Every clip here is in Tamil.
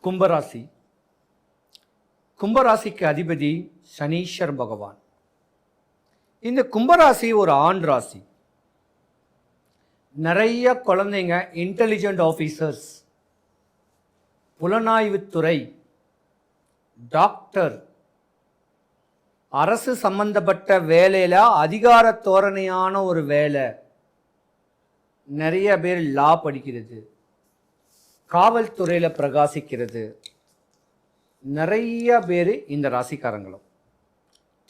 கும்பராசி. கும்பராசிக்கு அதிபதி சனீஸ்வர் பகவான். இந்த கும்பராசி ஒரு ஆண் ராசி. நிறைய குழந்தைங்க இன்டெலிஜென்ட் ஆஃபீஸர்ஸ், புலனாய்வுத்துறை, டாக்டர், அரசு சம்பந்தப்பட்ட வேலையில் அதிகார தோரணையான ஒரு வேலை. நிறைய பேர் லா படிக்கிறது, காவல்துறையில் பிரகாசிக்கிறது. நிறைய பேர் இந்த ராசிக்காரங்களும்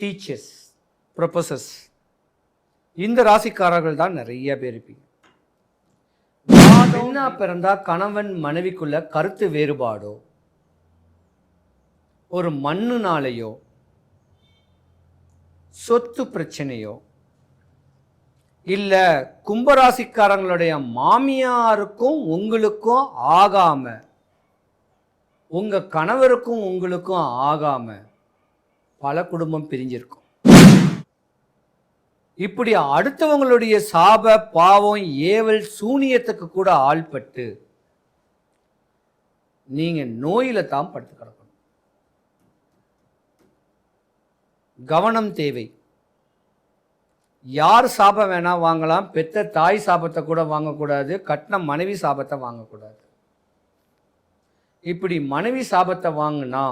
டீச்சர்ஸ், ப்ரொஃபஸர்ஸ், இந்த ராசிக்காரர்கள் தான் நிறைய பேர் இருப்பீங்க. பெண்ணா பிறந்தா கணவன் மனைவிக்குள்ள கருத்து வேறுபாடோ, ஒரு மண்ணுனாலேயோ, சொத்து பிரச்சனையோ, இல்ல கும்பராசிக்காரங்களுடைய மாமியாருக்கும் உங்களுக்கும் ஆகாம, உங்க கணவருக்கும் உங்களுக்கும் ஆகாம பல குடும்பம் பிரிஞ்சிருக்கும். இப்படி அடுத்தவங்களுடைய சாப பாவம் ஏவல் சூனியத்துக்கு கூட ஆள்பட்டு நீங்க நோயில தான் படுத்து கிடக்கணும். கவனம் தேவை. யார் சாபம் வேணா வாங்கலாம், பெத்த தாய் சாபத்தை கூட வாங்கக்கூடாது, கட்டின மனைவி சாபத்தை வாங்கக்கூடாது. இப்படி மனைவி சாபத்தை வாங்கினா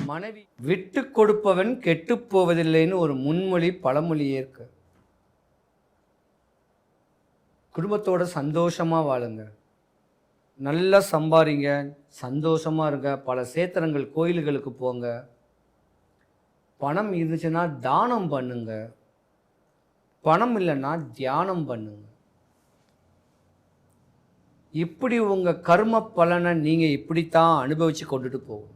மனைவி விட்டு கொடுப்பவன் கெட்டு போவதில்லைன்னு ஒரு முன்மொழி பழமொழியே இருக்கு. குடும்பத்தோட சந்தோஷமா வாழுங்க, நல்லா சம்பாதிங்க, சந்தோஷமா இருங்க, பல சேத்திரங்கள் கோயில்களுக்கு போங்க, பணம் இருந்துச்சுன்னா தானம் பண்ணுங்க, பணம் இல்லைன்னா தியானம் பண்ணுங்க. இப்படி உங்க கர்ம பலனை நீங்க இப்படித்தான் அனுபவிச்சு கொண்டுட்டு போகும்.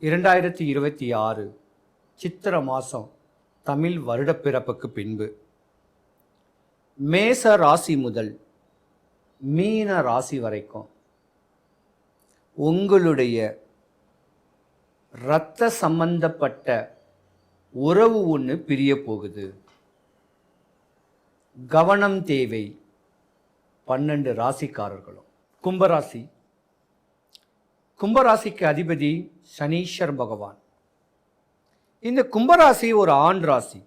இரண்டாயிரத்தி 26 சித்திர மாதம் தமிழ் வருடப்பிறப்புக்கு பின்பு மேச ராசி முதல் மீன ராசி வரைக்கும் உங்களுடைய இரத்த சம்பந்தப்பட்ட உறவு ஒன்று பிரிய போகுது. கவனம் தேவை 12 ராசிக்காரர்களும். கும்பராசி. கும்பராசிக்கு அதிபதி சனீஸ்வர் பகவான். இந்த கும்பராசி ஒரு ஆண் ராசி.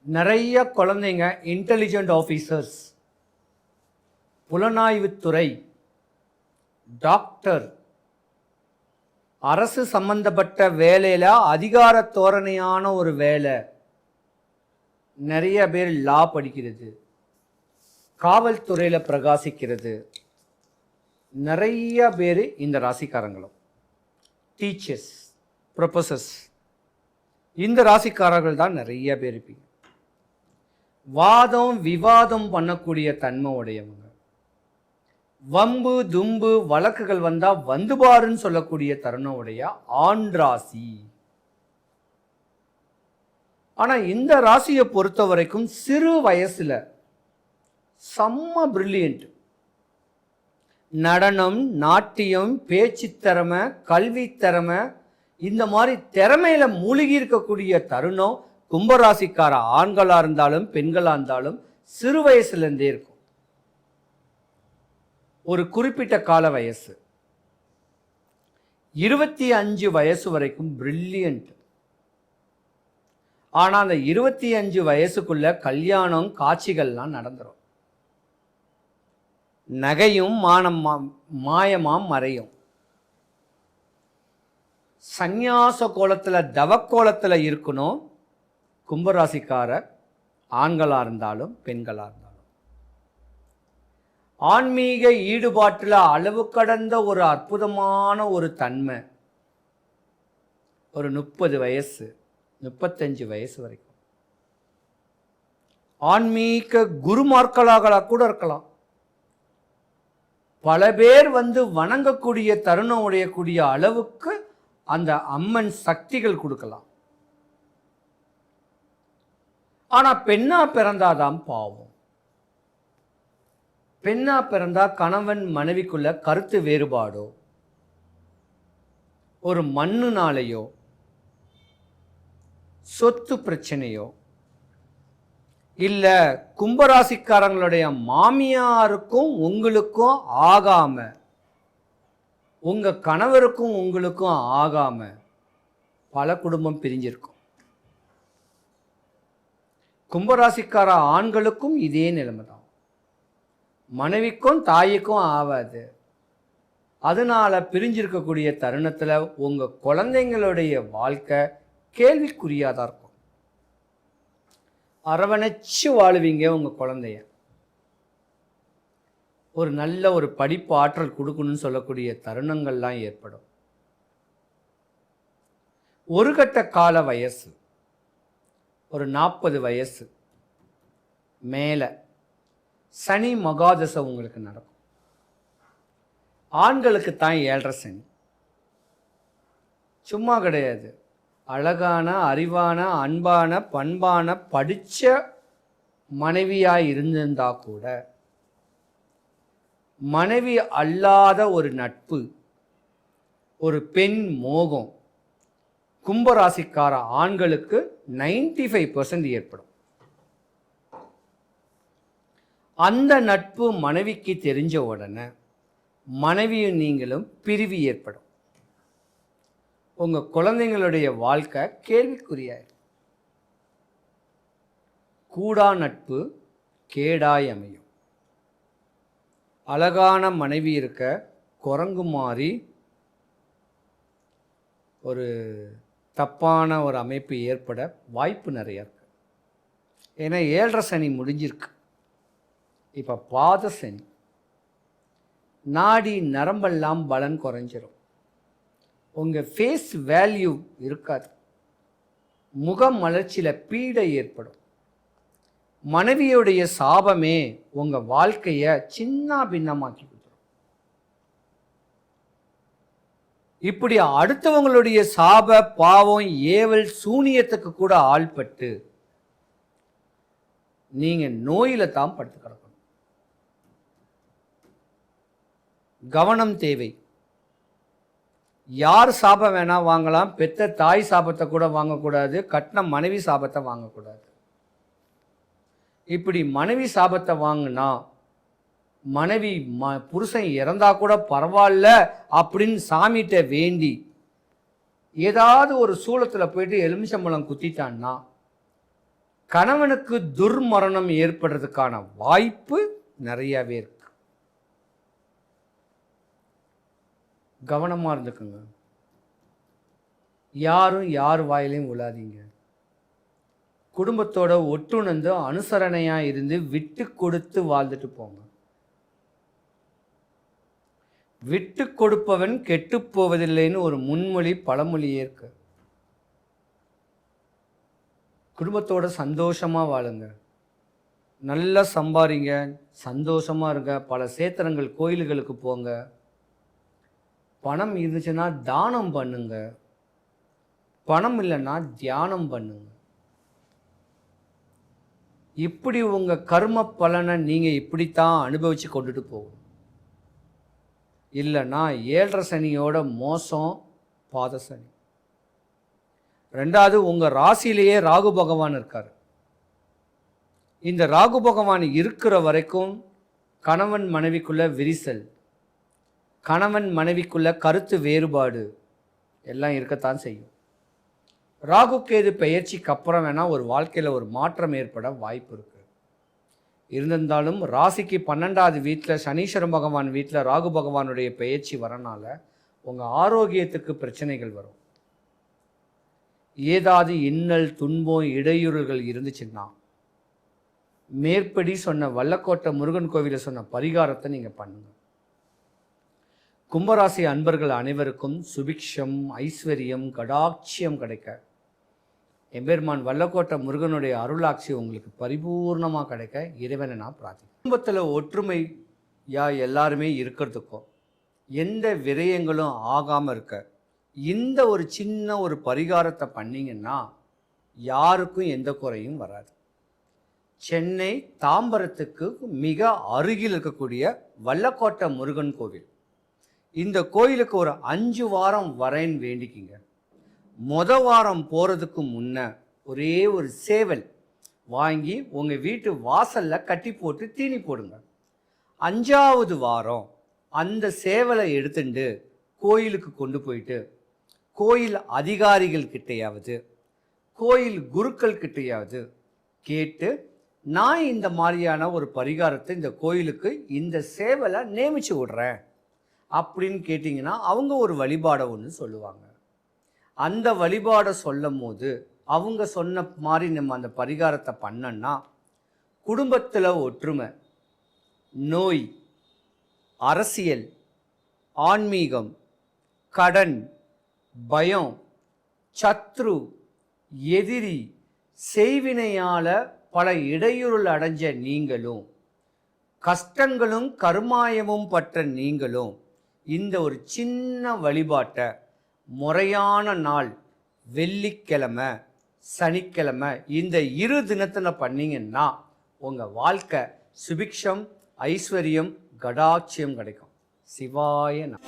நிறைய குழந்தைங்க இன்டெலிஜென்ட் ஆஃபீஸர்ஸ், புலனாய்வுத்துறை, டாக்டர், அரசு சம்பந்தப்பட்ட வேலையில் அதிகார தோரணையான ஒரு வேலை. நிறைய பேர் லா படிக்கிறது, காவல்துறையில் பிரகாசிக்கிறது. நிறைய பேர் இந்த ராசிக்காரங்களும் டீச்சர்ஸ், ப்ரொஃபஸர்ஸ், இந்த ராசிக்காரர்கள் தான் நிறைய பேர் இருப்பீங்க. வாதம் விவாதம் பண்ணக்கூடிய தன்மை உடையவங்க. வம்பு தும்பு வழக்குகள் வந்தா வந்து பாருன்னு சொல்லக்கூடிய தருணம் உடைய ஆண் ராசி. ஆனா இந்த ராசியை பொறுத்த வரைக்கும் சிறு வயசுல செம்ம பிரில்லியன்ட். நடனம், நாட்டியம், பேச்சு திறமை, கல்வி திறமை, இந்த மாதிரி திறமையில மூழ்கி இருக்கக்கூடிய தருணம் கும்பராசிக்கார ஆண்களா இருந்தாலும் பெண்களா இருந்தாலும் சிறு வயசுலேருந்தே இருக்கும். ஒரு குறிப்பிட்ட கால வயசு 25 வயசு வரைக்கும் பிரில்லியன்ட். ஆனா அந்த 25 வயசுக்குள்ள கல்யாணம் காட்சிகள்லாம் நடந்துரும். நகையும் மாயமாம் மறையும். சந்நியாச கோலத்தில் தவக்கோலத்தில் இருக்கணும் கும்பராசிக்கார ஆண்களா இருந்தாலும் பெண்களா இருந்தாலும். ஆன்மீக ஈடுபாட்டில் அளவு கடந்த ஒரு அற்புதமான ஒரு தன்மை. ஒரு 30 வயசு 35 வயசு வரைக்கும் ஆன்மீக குருமார்களாக கூட இருக்கலாம். பல பேர் வந்து வணங்கக்கூடிய தருணம் உடையக்கூடிய அளவுக்கு அந்த அம்மன் சக்திகள் கொடுக்கலாம். ஆனா பெண்ணா பிறந்தாதான் பாவம். பெண்ணா பிறந்தா கணவன் மனைவிக்குள்ள கருத்து வேறுபாடோ, ஒரு மண்ணுனாலேயோ, சொத்து பிரச்சனையோ, இல்லை கும்பராசிக்காரங்களுடைய மாமியாருக்கும் உங்களுக்கும் ஆகாம, உங்கள் கணவருக்கும் உங்களுக்கும் ஆகாம பல குடும்பம் பிரிஞ்சிருக்கும். கும்பராசிக்கார ஆண்களுக்கும் இதே நிலைமை தான். மனைவிக்கும் தாய்க்கும் ஆகாது. அதனால பிரிஞ்சிருக்கக்கூடிய தருணத்தில் உங்கள் குழந்தைங்களுடைய வாழ்க்கை கேள்விக்குறியாதான் இருக்கும். அரவணைச்சு வாழுவீங்க உங்கள் குழந்தைய. ஒரு நல்ல ஒரு படிப்பு ஆற்றல் கொடுக்கணும்னு சொல்லக்கூடிய தருணங்கள்லாம் ஏற்படும். ஒரு கட்ட கால வயசு, ஒரு 40 வயசு மேலே சனி மகாதசை உங்களுக்கு நடக்கும். ஆண்களுக்கு தான் 7.5 சனி. சும்மா கிடையாது. அழகான, அறிவான, அன்பான, பண்பான, படித்த மனைவியாக இருந்திருந்தா கூட மனைவி அல்லாத ஒரு நட்பு, ஒரு பெண் மோகம் கும்பராசிக்கார ஆண்களுக்கு 95% ஏற்படும். அந்த நட்பு மனைவிக்கு தெரிஞ்ச உடனே மனைவியும் நீங்களும் பிரிவு ஏற்படும். உங்கள் குழந்தைங்களுடைய வாழ்க்கை கேள்விக்குறியாயிரும். கூடா நட்பு கேடாய் அமையும். அழகான மனைவி இருக்க குரங்கு மாதிரி ஒரு தப்பான ஒரு அமைப்பு ஏற்பட வாய்ப்பு நிறையா இருக்கு. ஏன்னா 7.5 சனி முடிஞ்சிருக்கு. இப்போ பாத சனி. நாடி நரம்பெல்லாம் பலன் குறைஞ்சிரும். உங்கள் ஃபேஸ் வேல்யூ இருக்காது. முகம் மலர்ச்சியில் பீடை ஏற்படும். மனைவியுடைய சாபமே உங்கள் வாழ்க்கையை சின்ன பின்னமாக்கி கொடுத்துரும். இப்படி அடுத்தவங்களுடைய சாப, பாவம், ஏவல், சூனியத்துக்கு கூட ஆள்பட்டு நீங்கள் நோயில் தான் படுத்து கிடக்கணும். கவனம் தேவை. யார் சாபம் வேணா வாங்கலாம். பெத்த தாய் சாபத்தை கூட வாங்கக்கூடாது. கட்டின மனைவி சாபத்தை வாங்கக்கூடாது. இப்படி மனைவி சாபத்தை வாங்கினா மனைவி புருஷன் இறந்தா கூட பரவாயில்ல அப்படின்னு சாமிகிட்ட வேண்டி ஏதாவது ஒரு சூளத்தில் போயிட்டு எலுமிச்சம்பழம் குத்திட்டான்னா கணவனுக்கு துர்மரணம் ஏற்படுறதுக்கான வாய்ப்பு நிறையவே இருக்கு. கவனமாக இருந்துக்குங்க. யாரும் யார் வாயிலையும் விழாதீங்க. குடும்பத்தோட ஒட்டுணர்ந்து அனுசரணையாக இருந்து விட்டு கொடுத்து வாழ்ந்துட்டு போங்க. விட்டு கொடுப்பவன் கெட்டு போவதில்லைன்னு ஒரு முன்மொழி பழமொழியே இருக்கு. குடும்பத்தோட சந்தோஷமாக வாழுங்க. நல்லா சம்பாதிங்க, சந்தோஷமாக இருங்க. பல சேத்திரங்கள் கோயில்களுக்கு போங்க. பணம் இருந்துச்சுன்னா தானம் பண்ணுங்க. பணம் இல்லைன்னா தியானம் பண்ணுங்க. இப்படி உங்கள் கர்ம பலனை நீங்கள் இப்படித்தான் அனுபவித்து கொண்டுட்டு போகணும். இல்லைன்னா 7.5 சனியோட மோசம் பாத சனி. ரெண்டாவது, உங்கள் ராசியிலேயே ராகு பகவான் இருக்கார். இந்த ராகு பகவான் இருக்கிற வரைக்கும் கணவன் மனைவிக்குள்ள விரிசல், கணவன் மனைவிக்குள்ள கருத்து வேறுபாடு எல்லாம் இருக்கத்தான் செய்யும். ராகு கேது பெயர்ச்சிக்கு அப்புறம் வேணால் ஒரு வாழ்க்கையில் ஒரு மாற்றம் ஏற்பட வாய்ப்பு இருக்குது. இருந்திருந்தாலும் ராசிக்கு 12வது வீட்டில் சனீஸ்வர பகவான் வீட்டில் ராகு பகவானுடைய பெயர்ச்சி வரனால உங்கள் ஆரோக்கியத்துக்கு பிரச்சனைகள் வரும். ஏதாவது இன்னல், துன்பம், இடையூறுகள் இருந்துச்சுன்னா மேற்படி சொன்ன வல்லக்கோட்டை முருகன் கோவிலில் சொன்ன பரிகாரத்தை நீங்கள் பண்ணுங்க. கும்பராசி அன்பர்கள் அனைவருக்கும் சுபிக்ஷம், ஐஸ்வர்யம், கடாட்சியம் கிடைக்க எம்பெருமான் வல்லக்கோட்டை முருகனுடைய அருளாட்சி உங்களுக்கு பரிபூர்ணமாக கிடைக்க இறைவனை நான் பிரார்த்திக்கிறேன். குடும்பத்தில் ஒற்றுமையா எல்லாருமே இருக்கிறதுக்கும் எந்த விரயங்களும் ஆகாமல் இருக்க இந்த ஒரு சின்ன ஒரு பரிகாரத்தை பண்ணிங்கன்னா யாருக்கும் எந்த குறையும் வராது. சென்னை தாம்பரத்துக்கு மிக அருகில் இருக்கக்கூடிய வல்லக்கோட்டை முருகன் கோவில். இந்த கோயிலுக்கு ஒரு 5 வாரம் வரேன்னு வேண்டிக்கிங்க. வாரம் போகிறதுக்கு முன்ன ஒரே ஒரு சேவல் வாங்கி உங்கள் வீட்டு வாசலில் கட்டி போட்டு தீனி போடுங்க. 5ஆவது வாரம் அந்த சேவலை எடுத்துட்டு கோயிலுக்கு கொண்டு போயிட்டு கோயில் அதிகாரிகள் கிட்டையாவது கோயில் குருக்கள் கிட்டையாவது கேட்டு, நான் இந்த மாதிரியான ஒரு பரிகாரத்தை இந்த கோயிலுக்கு இந்த சேவலை நியமிச்சு விடுறேன் அப்படின்னு கேட்டிங்கன்னா அவங்க ஒரு வழிபாடை ஒன்று சொல்லுவாங்க. அந்த வழிபாடை சொல்லும் போது அவங்க சொன்ன மாதிரி நம்ம அந்த பரிகாரத்தை பண்ணோன்னா குடும்பத்தில் ஒற்றுமை, நோய், அரசியல், ஆன்மீகம், கடன், பயம், சத்ரு, எதிரி, செய்வினையால் பல இடையூறுகள் அடைஞ்ச நீங்களும் கஷ்டங்களும் கருமாயமும் பற்ற நீங்களும் இந்த ஒரு சின்ன வழிபாட்டை முறையான நாள் வெள்ளிக்கிழமை, சனிக்கிழமை இந்த 2 தினத்தில் பண்ணிங்கன்னா உங்கள் வாழ்க்கை சுபிக்ஷம், ஐஸ்வர்யம், கடாட்சியம் கிடைக்கும். சிவாய நமः.